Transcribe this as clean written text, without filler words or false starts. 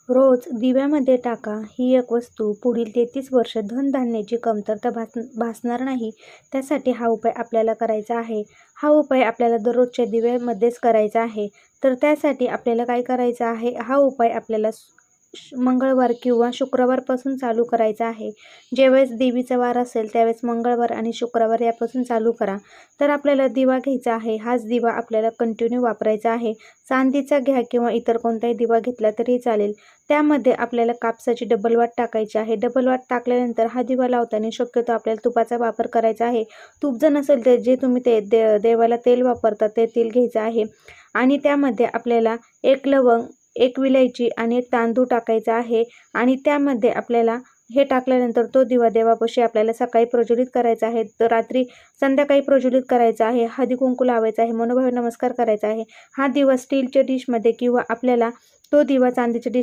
रोज दिव्यामध्ये टाका ही एक वस्तू पुढील 33 वर्ष धनधान्याची कमतरता भासणार नाही. त्यासाठी हा उपाय आपल्याला करायचा आहे. हा उपाय आपल्याला दररोजच्या दिव्यामध्येच करायचा आहे. तर त्यासाठी आपल्याला काय करायचं आहे, हा उपाय आपल्याला मंगळवार किंवा शुक्रवारपासून चालू करायचा आहे. ज्यावेळेस देवीचा वार असेल त्यावेळेस मंगळवार आणि शुक्रवार यापासून चालू करा. तर आपल्याला दिवा घ्यायचा आहे. हाच दिवा आपल्याला कंटिन्यू वापरायचा आहे. चांदीचा घ्या किंवा इतर कोणताही दिवा घेतला तरी चालेल. त्यामध्ये आपल्याला कापसाची डबल वाट टाकायची आहे. डबल वाट टाकल्यानंतर हा दिवा लावताना शक्यतो आपल्याला तुपाचा वापर करायचा आहे. तूप जर नसेल तर जे तुम्ही ते देवाला तेल वापरता ते तेल घ्यायचं आहे. आणि त्यामध्ये आपल्याला 1 लवंग, 1 विलायची आणि 1 तांदूळ टाकायचा आहे. आणि त्यामध्ये आपल्याला हे टाकल्यानंतर तो दिवा देवापाशी आपल्याला सकाळी प्रज्वलित करायचा आहे. तर संध्याकाळी प्रज्वलित करायचा आहे. हळदी कुंकू लावायचा आहे. मनोभावे नमस्कार करायचा आहे. हा दिवा स्टीलच्या डिशमध्ये किंवा आपल्याला तो दिवा चांदीच्या